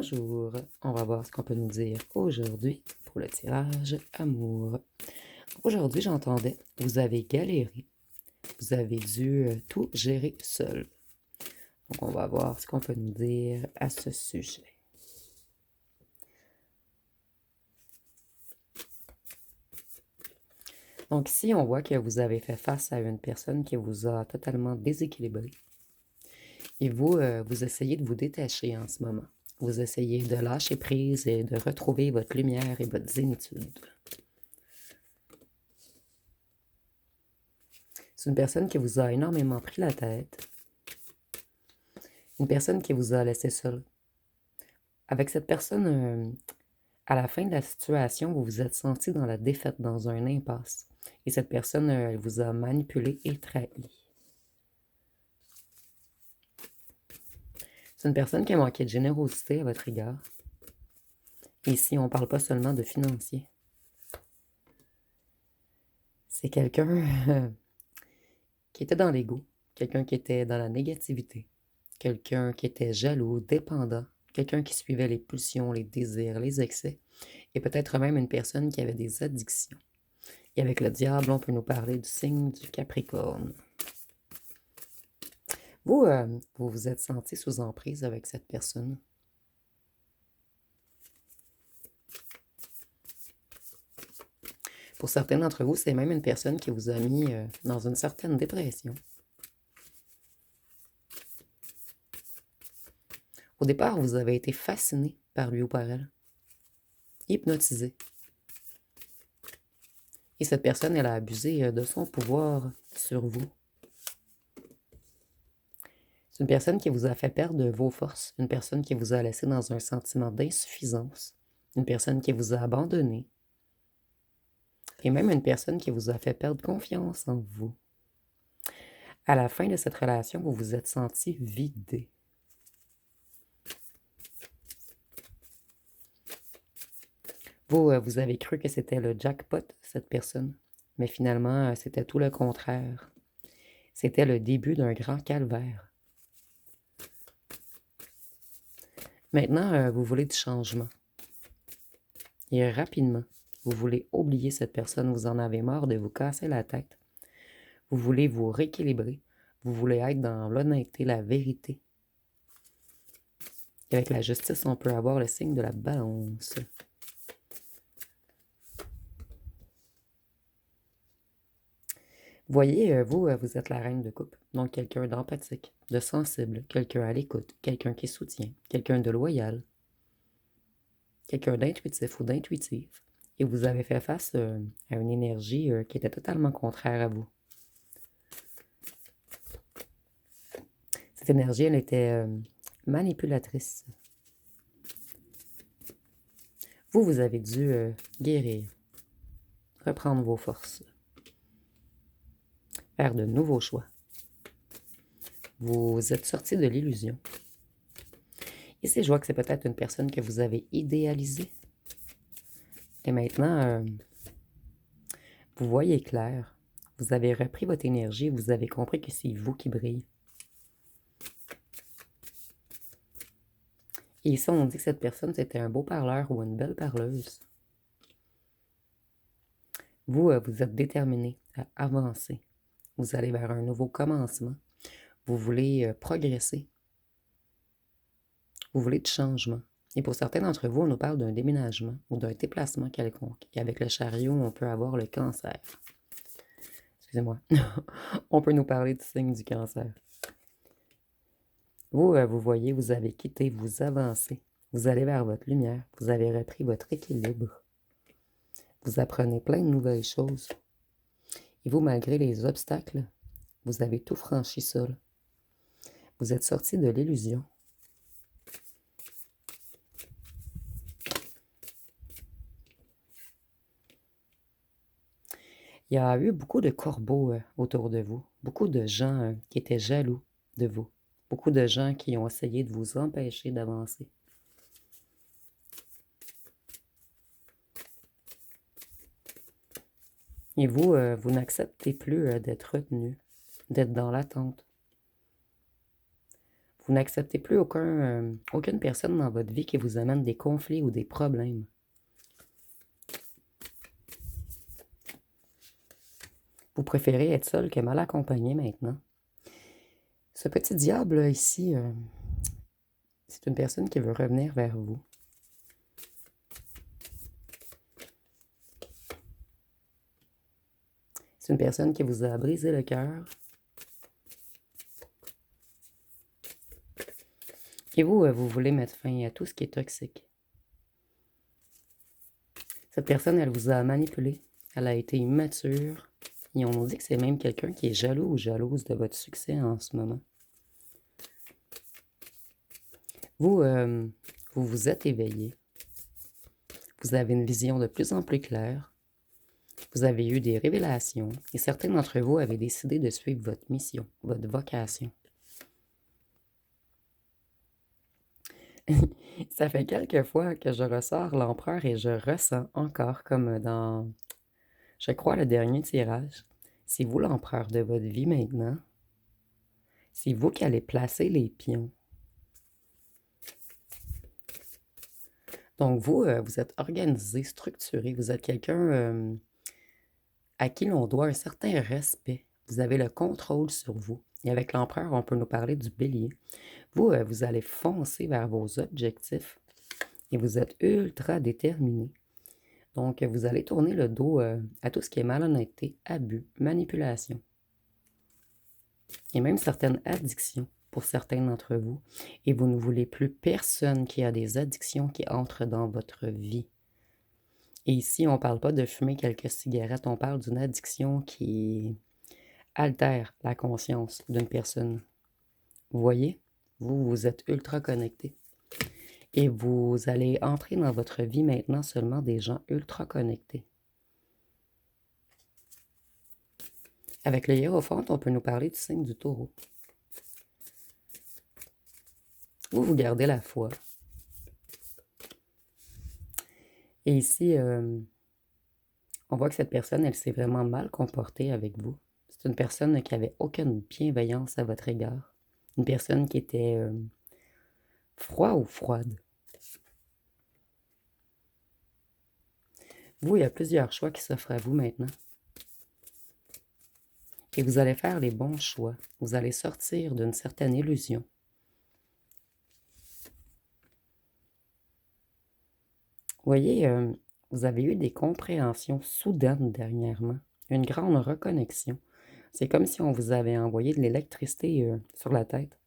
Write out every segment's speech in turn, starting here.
Bonjour, on va voir ce qu'on peut nous dire aujourd'hui pour le tirage amour. Aujourd'hui, j'entendais, vous avez galéré, vous avez dû tout gérer seul. Donc, on va voir ce qu'on peut nous dire à ce sujet. Donc, ici, on voit que vous avez fait face à une personne qui vous a totalement déséquilibré. Et vous, vous essayez de vous détacher en ce moment. Vous essayez de lâcher prise et de retrouver votre lumière et votre zénitude. C'est une personne qui vous a énormément pris la tête. Une personne qui vous a laissé seul. Avec cette personne, à la fin de la situation, vous vous êtes senti dans la défaite, dans un impasse. Et cette personne, elle vous a manipulé et trahi. C'est une personne qui a manqué de générosité à votre égard. Et ici, on ne parle pas seulement de financier. C'est quelqu'un qui était dans l'ego, quelqu'un qui était dans la négativité, quelqu'un qui était jaloux, dépendant, quelqu'un qui suivait les pulsions, les désirs, les excès, et peut-être même une personne qui avait des addictions. Et avec le diable, on peut nous parler du signe du Capricorne. Vous, vous vous êtes senti sous emprise avec cette personne. Pour certains d'entre vous, c'est même une personne qui vous a mis dans une certaine dépression. Au départ, vous avez été fasciné par lui ou par elle, hypnotisé. Et cette personne, elle a abusé de son pouvoir sur vous. C'est une personne qui vous a fait perdre vos forces, une personne qui vous a laissé dans un sentiment d'insuffisance, une personne qui vous a abandonné, et même une personne qui vous a fait perdre confiance en vous. À la fin de cette relation, vous vous êtes senti vidé. Vous, vous avez cru que c'était le jackpot, cette personne, mais finalement, c'était tout le contraire. C'était le début d'un grand calvaire. Maintenant, vous voulez du changement. Et rapidement, vous voulez oublier cette personne, vous en avez marre de vous casser la tête. Vous voulez vous rééquilibrer. Vous voulez être dans l'honnêteté, la vérité. Et avec la justice, on peut avoir le signe de la balance. Voyez, vous, vous êtes la reine de coupe. Donc, quelqu'un d'empathique, de sensible, quelqu'un à l'écoute, quelqu'un qui soutient, quelqu'un de loyal, quelqu'un d'intuitif ou d'intuitive. Et vous avez fait face à une énergie qui était totalement contraire à vous. Cette énergie, elle était manipulatrice. Vous, vous avez dû guérir, reprendre vos forces, faire de nouveaux choix. Vous êtes sorti de l'illusion. Ici, je vois que c'est peut-être une personne que vous avez idéalisée. Et maintenant, vous voyez clair. Vous avez repris votre énergie. Vous avez compris que c'est vous qui brillez. Et ici, on dit que cette personne, c'était un beau parleur ou une belle parleuse. Vous, vous êtes déterminé à avancer. Vous allez vers un nouveau commencement. Vous voulez progresser. Vous voulez du changement. Et pour certains d'entre vous, on nous parle d'un déménagement ou d'un déplacement quelconque. Et avec le chariot, on peut avoir le cancer. Excusez-moi. On peut nous parler du signe du cancer. Vous, vous voyez, vous avez quitté, vous avancez. Vous allez vers votre lumière. Vous avez repris votre équilibre. Vous apprenez plein de nouvelles choses. Et vous, malgré les obstacles, vous avez tout franchi seul. Vous êtes sorti de l'illusion. Il y a eu beaucoup de corbeaux autour de vous, beaucoup de gens qui étaient jaloux de vous, beaucoup de gens qui ont essayé de vous empêcher d'avancer. Et vous, vous n'acceptez plus d'être retenu, d'être dans l'attente. Vous n'acceptez plus aucune personne dans votre vie qui vous amène des conflits ou des problèmes. Vous préférez être seul que mal accompagné maintenant. Ce petit diable ici, c'est une personne qui veut revenir vers vous. C'est une personne qui vous a brisé le cœur. Et vous voulez mettre fin à tout ce qui est toxique. Cette personne, elle vous a manipulé. Elle a été immature. Et on nous dit que c'est même quelqu'un qui est jaloux ou jalouse de votre succès en ce moment. Vous vous êtes éveillé. Vous avez une vision de plus en plus claire. Vous avez eu des révélations. Et certains d'entre vous avaient décidé de suivre votre mission, votre vocation. Ça fait quelques fois que je ressors l'empereur et je ressens encore comme dans, je crois, le dernier tirage. C'est vous l'empereur de votre vie maintenant. C'est vous qui allez placer les pions. Donc vous êtes organisé, structuré. Vous êtes quelqu'un à qui l'on doit un certain respect. Vous avez le contrôle sur vous. Et avec l'empereur, on peut nous parler du bélier. Vous allez foncer vers vos objectifs et vous êtes ultra déterminé. Donc, vous allez tourner le dos à tout ce qui est malhonnêteté, abus, manipulation et même certaines addictions pour certains d'entre vous. Et vous ne voulez plus personne qui a des addictions qui entrent dans votre vie. Et ici, on ne parle pas de fumer quelques cigarettes, on parle d'une addiction qui altère la conscience d'une personne. Vous voyez? Vous êtes ultra connecté. Et vous allez entrer dans votre vie maintenant seulement des gens ultra connectés. Avec le hiérophante, on peut nous parler du signe du taureau. Vous gardez la foi. Et ici, on voit que cette personne, elle s'est vraiment mal comportée avec vous. C'est une personne qui n'avait aucune bienveillance à votre égard. Une personne qui était froide ou froide. Vous, il y a plusieurs choix qui s'offrent à vous maintenant. Et vous allez faire les bons choix. Vous allez sortir d'une certaine illusion. Vous voyez, vous avez eu des compréhensions soudaines dernièrement. Une grande reconnexion. C'est comme si on vous avait envoyé de l'électricité sur la tête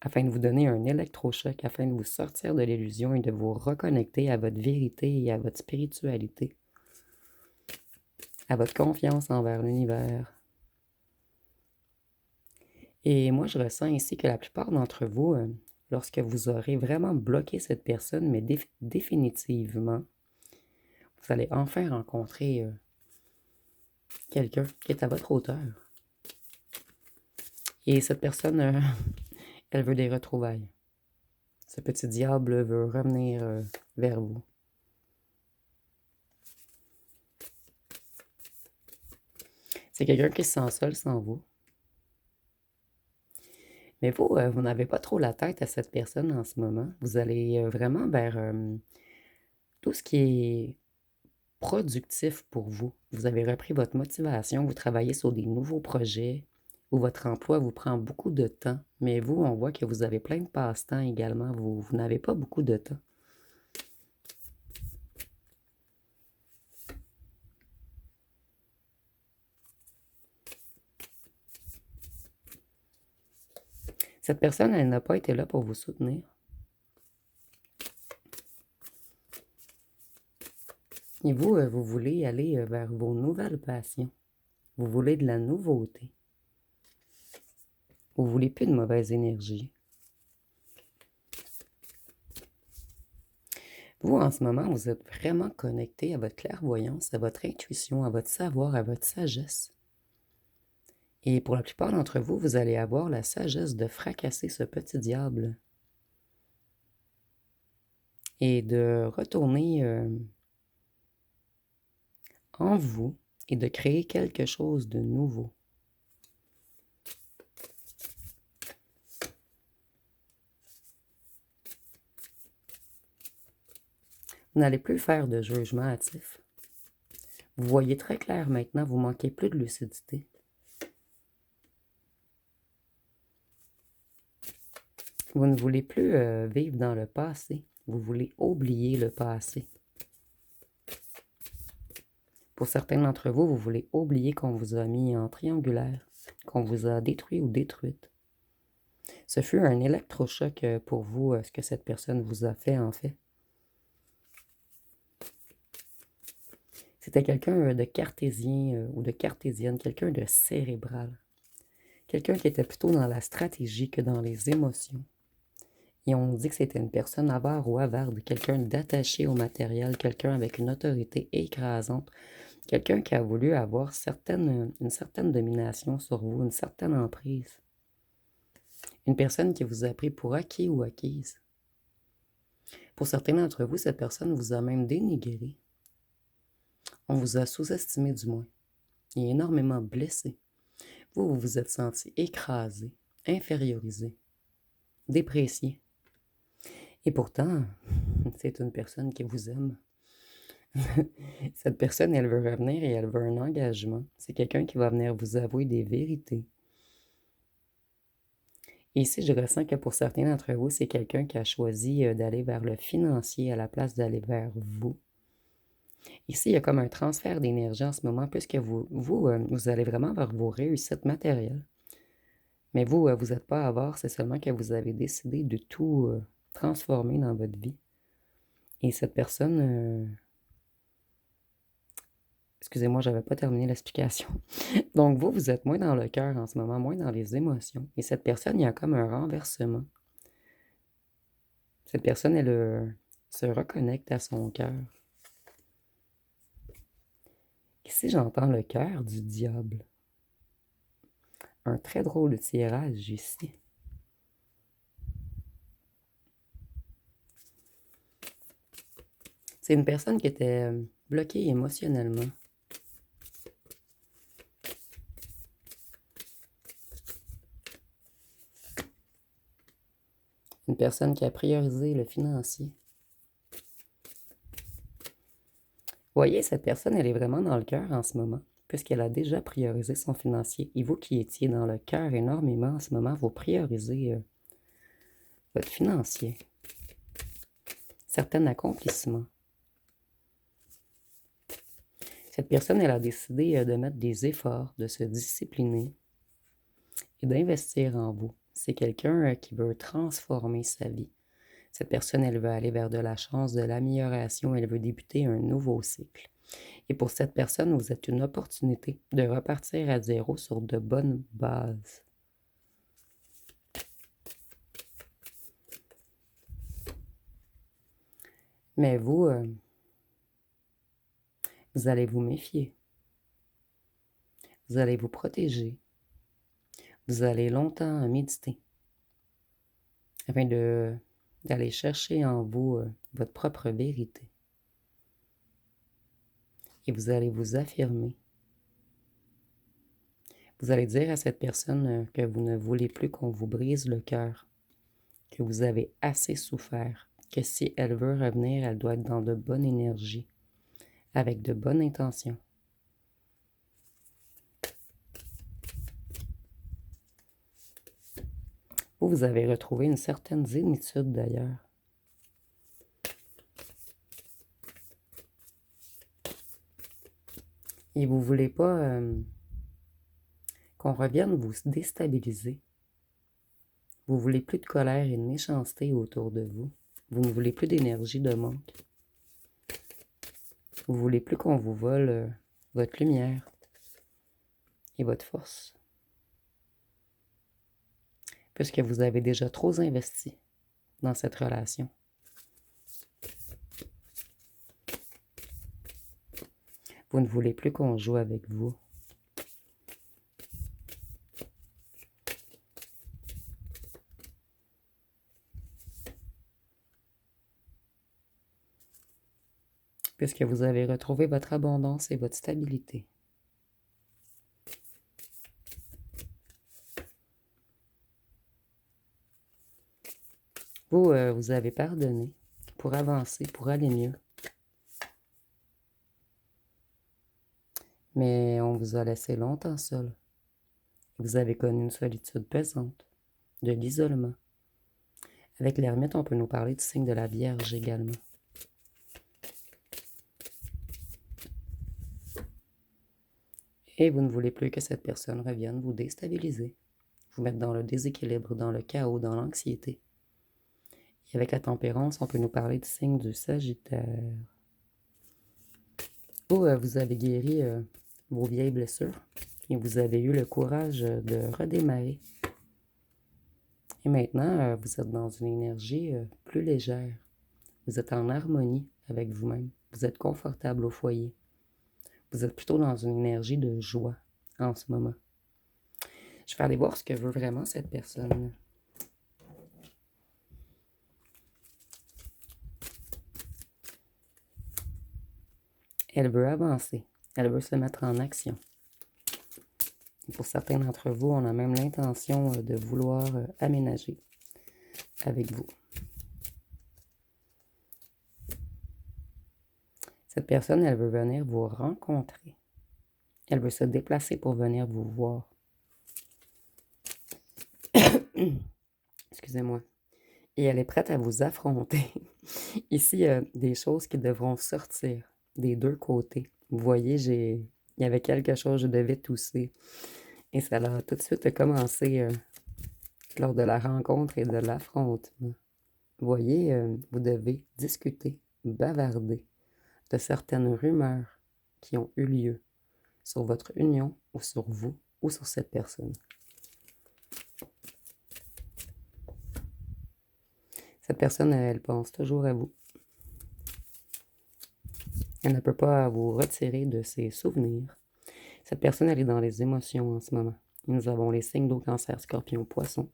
afin de vous donner un électrochoc, afin de vous sortir de l'illusion et de vous reconnecter à votre vérité et à votre spiritualité, à votre confiance envers l'univers. Et moi, je ressens ici que la plupart d'entre vous, lorsque vous aurez vraiment bloqué cette personne, mais définitivement, vous allez enfin rencontrer quelqu'un qui est à votre hauteur. Et cette personne, elle veut des retrouvailles. Ce petit diable veut revenir vers vous. C'est quelqu'un qui se sent seul sans vous. Mais vous n'avez pas trop la tête à cette personne en ce moment. Vous allez vraiment vers tout ce qui est productif pour vous. Vous avez repris votre motivation, vous travaillez sur des nouveaux projets où votre emploi vous prend beaucoup de temps. Mais vous, on voit que vous avez plein de passe-temps également. Vous n'avez pas beaucoup de temps. Cette personne, elle n'a pas été là pour vous soutenir. Et vous voulez aller vers vos nouvelles passions. Vous voulez de la nouveauté. Vous voulez plus de mauvaise énergie. Vous, en ce moment, vous êtes vraiment connecté à votre clairvoyance, à votre intuition, à votre savoir, à votre sagesse. Et pour la plupart d'entre vous, vous allez avoir la sagesse de fracasser ce petit diable et de retourner en vous et de créer quelque chose de nouveau. Vous n'allez plus faire de jugement hâtif. Vous voyez très clair maintenant, vous manquez plus de lucidité. Vous ne voulez plus vivre dans le passé. Vous voulez oublier le passé. Pour certains d'entre vous, vous voulez oublier qu'on vous a mis en triangulaire, qu'on vous a détruit ou détruite. Ce fut un électrochoc pour vous, ce que cette personne vous a fait en fait. C'était quelqu'un de cartésien ou de cartésienne, quelqu'un de cérébral. Quelqu'un qui était plutôt dans la stratégie que dans les émotions. Et on dit que c'était une personne avare ou avarde, quelqu'un d'attaché au matériel, quelqu'un avec une autorité écrasante, quelqu'un qui a voulu avoir une certaine domination sur vous, une certaine emprise. Une personne qui vous a pris pour acquis ou acquise. Pour certains d'entre vous, cette personne vous a même dénigré. On vous a sous-estimé du moins et énormément blessé. Vous vous êtes senti écrasé, infériorisé, déprécié. Et pourtant, c'est une personne qui vous aime. Cette personne, elle veut revenir et elle veut un engagement. C'est quelqu'un qui va venir vous avouer des vérités. Et ici, je ressens que pour certains d'entre vous, c'est quelqu'un qui a choisi d'aller vers le financier à la place d'aller vers vous. Ici, il y a comme un transfert d'énergie en ce moment, puisque vous allez vraiment vers vos réussites matérielles. Mais vous n'êtes pas avare, c'est seulement que vous avez décidé de tout transformer dans votre vie. Et cette personne... Excusez-moi, je n'avais pas terminé l'explication. Donc vous êtes moins dans le cœur en ce moment, moins dans les émotions. Et cette personne, il y a comme un renversement. Cette personne, elle se reconnecte à son cœur. Ici, j'entends le cœur du diable. Un très drôle de tirage ici. C'est une personne qui était bloquée émotionnellement. Une personne qui a priorisé le financier. Vous voyez, cette personne, elle est vraiment dans le cœur en ce moment, puisqu'elle a déjà priorisé son financier. Et vous qui étiez dans le cœur énormément en ce moment, vous priorisez votre financier. Certains accomplissements. Cette personne, elle a décidé de mettre des efforts, de se discipliner et d'investir en vous. C'est quelqu'un qui veut transformer sa vie. Cette personne, elle veut aller vers de la chance, de l'amélioration, elle veut débuter un nouveau cycle. Et pour cette personne, vous êtes une opportunité de repartir à zéro sur de bonnes bases. Mais vous allez vous méfier. Vous allez vous protéger. Vous allez longtemps méditer afin d'aller chercher en vous votre propre vérité. Et vous allez vous affirmer. Vous allez dire à cette personne que vous ne voulez plus qu'on vous brise le cœur, que vous avez assez souffert, que si elle veut revenir, elle doit être dans de bonnes énergies, avec de bonnes intentions. Vous avez retrouvé une certaine zénitude d'ailleurs. Et vous ne voulez pas qu'on revienne vous déstabiliser. Vous ne voulez plus de colère et de méchanceté autour de vous. Vous ne voulez plus d'énergie de manque. Vous ne voulez plus qu'on vous vole votre lumière et votre force. Puisque vous avez déjà trop investi dans cette relation. Vous ne voulez plus qu'on joue avec vous. Puisque vous avez retrouvé votre abondance et votre stabilité. Vous avez pardonné pour avancer, pour aller mieux. mais on vous a laissé longtemps seul. Vous avez connu une solitude pesante, de l'isolement. Avec l'ermite, on peut nous parler du signe de la Vierge également. Et vous ne voulez plus que cette personne revienne vous déstabiliser, vous mettre dans le déséquilibre, dans le chaos, dans l'anxiété. Et avec la tempérance, on peut nous parler du signe du Sagittaire. Où vous avez guéri vos vieilles blessures et vous avez eu le courage de redémarrer. Et maintenant, vous êtes dans une énergie plus légère. Vous êtes en harmonie avec vous-même. Vous êtes confortable au foyer. Vous êtes plutôt dans une énergie de joie en ce moment. Je vais aller voir ce que veut vraiment cette personne. Elle veut avancer. Elle veut se mettre en action. Et pour certains d'entre vous, on a même l'intention de vouloir aménager avec vous. Cette personne, elle veut venir vous rencontrer. Elle veut se déplacer pour venir vous voir. Excusez-moi. Et elle est prête à vous affronter. Ici, il y a des choses qui devront sortir des deux côtés. Vous voyez, il y avait quelque chose, je devais tousser. Et ça a tout de suite commencé lors de la rencontre et de l'affrontement. Vous voyez, vous devez discuter, bavarder de certaines rumeurs qui ont eu lieu sur votre union ou sur vous ou sur cette personne. Cette personne, elle pense toujours à vous. Elle ne peut pas vous retirer de ses souvenirs. Cette personne, elle est dans les émotions en ce moment. Nous avons les signes d'eau, cancer, scorpion, poisson.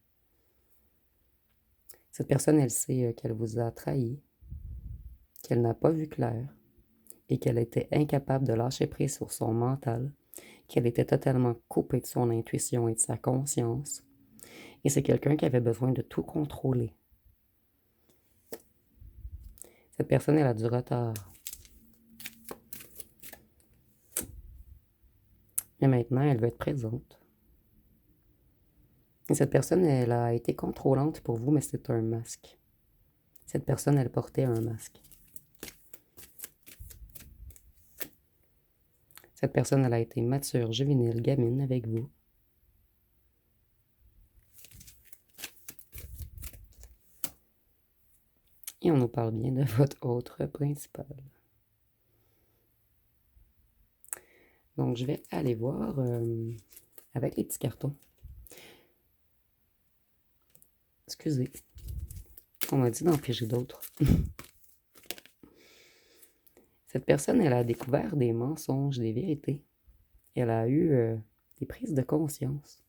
Cette personne, elle sait qu'elle vous a trahi, qu'elle n'a pas vu clair et qu'elle était incapable de lâcher prise sur son mental, qu'elle était totalement coupée de son intuition et de sa conscience. Et c'est quelqu'un qui avait besoin de tout contrôler. Cette personne, elle a du retard. Mais maintenant, elle veut être présente. Et cette personne, elle a été contrôlante pour vous, mais c'est un masque. Cette personne, elle portait un masque. Cette personne, elle a été mature, juvénile, gamine avec vous. Et on nous parle bien de votre autre principal. Donc, je vais aller voir avec les petits cartons. Excusez. On m'a dit d'en piger d'autres. Cette personne, elle a découvert des mensonges, des vérités. Elle a eu des prises de conscience.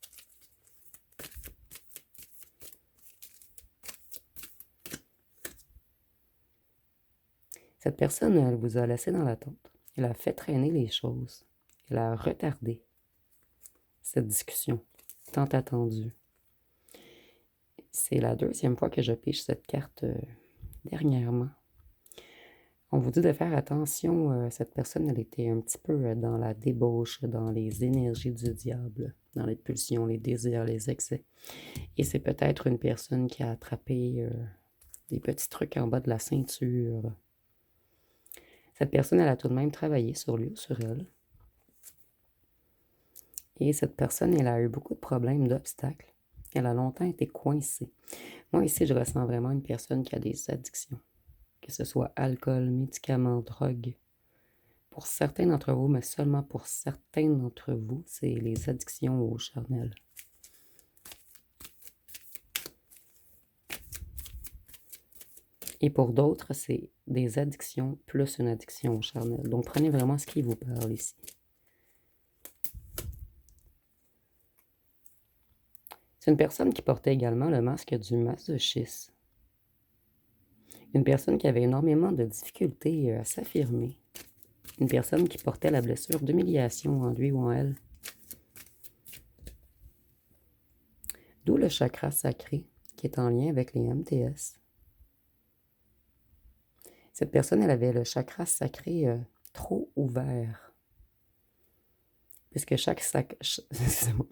Cette personne, elle vous a laissé dans l'attente. Elle a fait traîner les choses. Elle a retardé cette discussion tant attendue. C'est la deuxième fois que je pige cette carte dernièrement. On vous dit de faire attention, cette personne, elle était un petit peu dans la débauche, dans les énergies du diable, dans les pulsions, les désirs, les excès. Et c'est peut-être une personne qui a attrapé des petits trucs en bas de la ceinture. Cette personne, elle a tout de même travaillé sur lui ou sur elle. Et cette personne, elle a eu beaucoup de problèmes, d'obstacles. Elle a longtemps été coincée. Moi, ici, je ressens vraiment une personne qui a des addictions. Que ce soit alcool, médicaments, drogue. Pour certains d'entre vous, mais seulement pour certains d'entre vous, c'est les addictions au charnel. Et pour d'autres, c'est des addictions plus une addiction au charnel. Donc, prenez vraiment ce qui vous parle ici. C'est une personne qui portait également le masque du masochisme. Une personne qui avait énormément de difficultés à s'affirmer. Une personne qui portait la blessure d'humiliation en lui ou en elle. D'où le chakra sacré qui est en lien avec les MTS. Cette personne, elle avait le chakra sacré trop ouvert. puisque excusez-moi,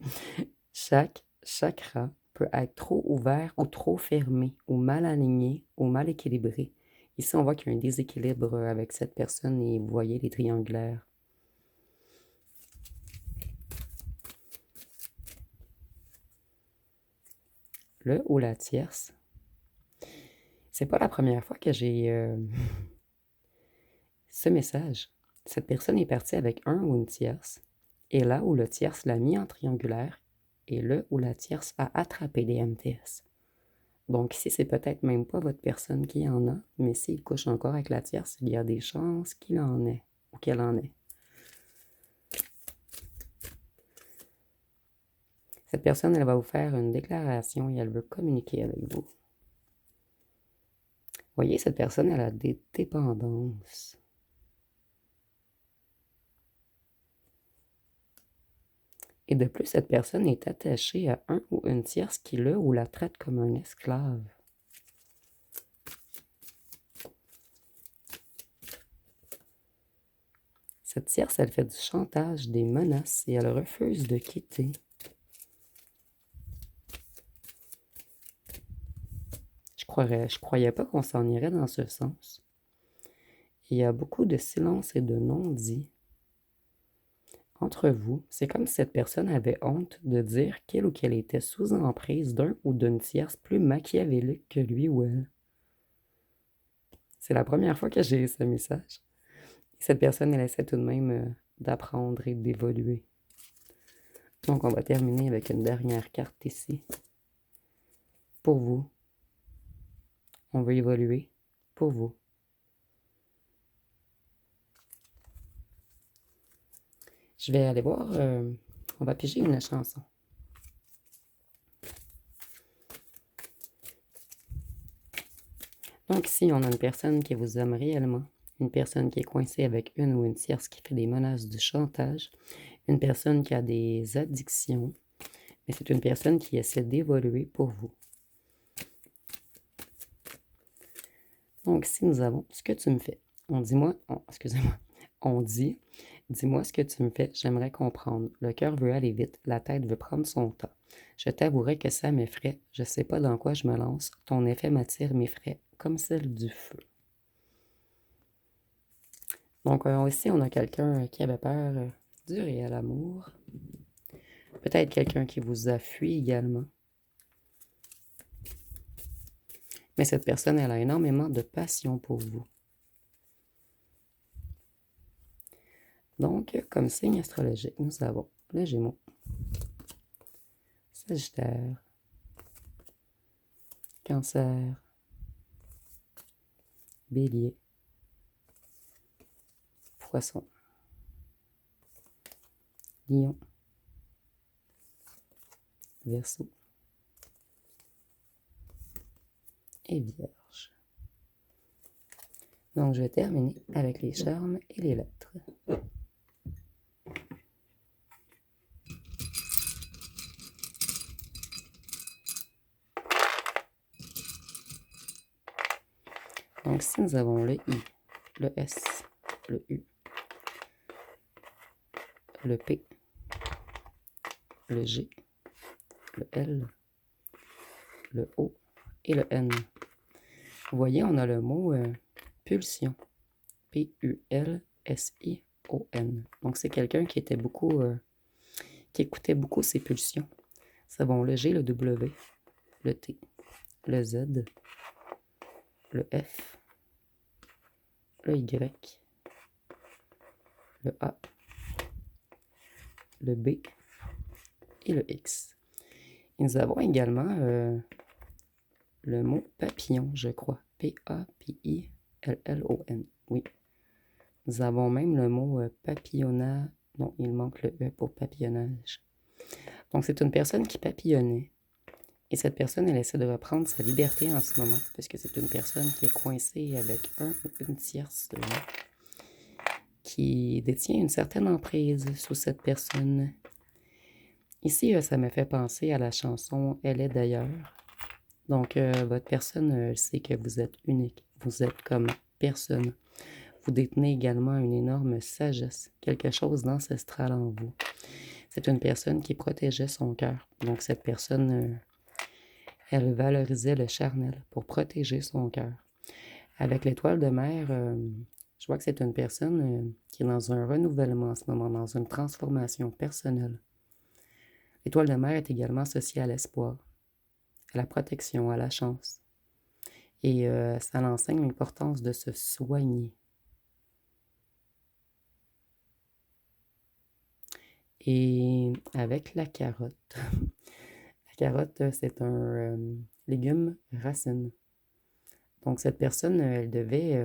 chaque chakra peut être trop ouvert ou trop fermé, ou mal aligné, ou mal équilibré. Ici, on voit qu'il y a un déséquilibre avec cette personne et vous voyez les triangulaires. Le ou la tierce. C'est pas la première fois que j'ai ce message. Cette personne est partie avec un ou une tierce, et là où le tierce l'a mis en triangulaire, et le ou la tierce a attrapé les MTS. Donc ici, c'est peut-être même pas votre personne qui en a, mais s'il couche encore avec la tierce, il y a des chances qu'il en ait, ou qu'elle en ait. Cette personne, elle va vous faire une déclaration et elle veut communiquer avec vous. Voyez, cette personne, elle a des dépendances. Et de plus, cette personne est attachée à un ou une tierce qui le ou la traite comme un esclave. Cette tierce, elle fait du chantage, des menaces et elle refuse de quitter. Je croyais pas qu'on s'en irait dans ce sens. Il y a beaucoup de silence et de non-dit entre vous. C'est comme si cette personne avait honte de dire qu'il ou qu'elle était sous emprise d'un ou d'une tierce plus machiavélique que lui ou elle. C'est la première fois que j'ai ce message. Et cette personne, elle essaie tout de même d'apprendre et d'évoluer. Donc, on va terminer avec une dernière carte ici. Pour vous. On veut évoluer. Pour vous. Je vais aller voir. On va piger une chanson. Donc ici, on a une personne qui vous aime réellement, une personne qui est coincée avec une ou une tierce qui fait des menaces du chantage, une personne qui a des addictions, mais c'est une personne qui essaie d'évoluer pour vous. Donc ici, nous avons ce que tu me fais. On dit, dis-moi ce que tu me fais, j'aimerais comprendre. Le cœur veut aller vite, la tête veut prendre son temps. Je t'avouerai que ça m'effraie, je sais pas dans quoi je me lance, ton effet m'attire m'effraie, comme celle du feu. Donc ici, on a quelqu'un qui avait peur du réel amour. Peut-être quelqu'un qui vous a fui également. Mais cette personne, elle a énormément de passion pour vous. Donc, comme signe astrologique, nous avons le Gémeaux, Sagittaire, Cancer, Bélier, Poisson, Lion, Verseau et Vierge. Donc, je vais terminer avec les charmes et les lettres. Donc, si nous avons le I, le S, le U, le P, le G, le L, le O et le N. Vous voyez, on a le mot pulsion. P-U-L-S-I-O-N. Donc, c'est quelqu'un qui était beaucoup, qui écoutait beaucoup ses pulsions. C'est bon, le G, le W, le T, le Z, le F, le Y, le A, le B et le X. Et nous avons également le mot papillon, je crois. P-A-P-I-L-L-O-N. Oui. Nous avons même le mot papillonnat. Non, il manque le E pour papillonnage. Donc, c'est une personne qui papillonnait. Et cette personne, elle essaie de reprendre sa liberté en ce moment, parce que c'est une personne qui est coincée avec un ou une tierce qui détient une certaine emprise sous cette personne. Ici, ça me fait penser à la chanson « Elle est d'ailleurs ». Donc, votre personne sait que vous êtes unique. Vous êtes comme personne. Vous détenez également une énorme sagesse, quelque chose d'ancestral en vous. C'est une personne qui protégeait son cœur. Donc, cette personne, elle valorisait le charnel pour protéger son cœur. Avec l'étoile de mer, je vois que c'est une personne qui est dans un renouvellement en ce moment, dans une transformation personnelle. L'étoile de mer est également associée à l'espoir, à la protection, à la chance. Et ça l'enseigne l'importance de se soigner. Et avec la carotte. La carotte, c'est un légume racine. Donc cette personne, elle devait...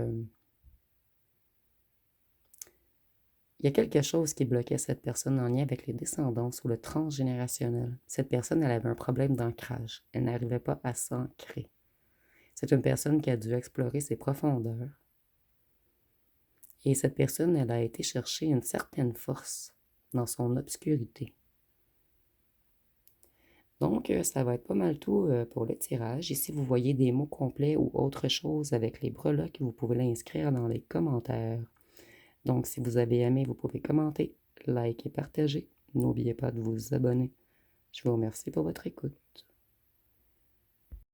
il y a quelque chose qui bloquait cette personne en lien avec les descendances ou le transgénérationnel. Cette personne, elle avait un problème d'ancrage. Elle n'arrivait pas à s'ancrer. C'est une personne qui a dû explorer ses profondeurs. Et cette personne, elle a été chercher une certaine force dans son obscurité. Donc, ça va être pas mal tout pour le tirage. Et si vous voyez des mots complets ou autre chose avec les breloques, vous pouvez l'inscrire dans les commentaires. Donc, si vous avez aimé, vous pouvez commenter, liker et partager. N'oubliez pas de vous abonner. Je vous remercie pour votre écoute.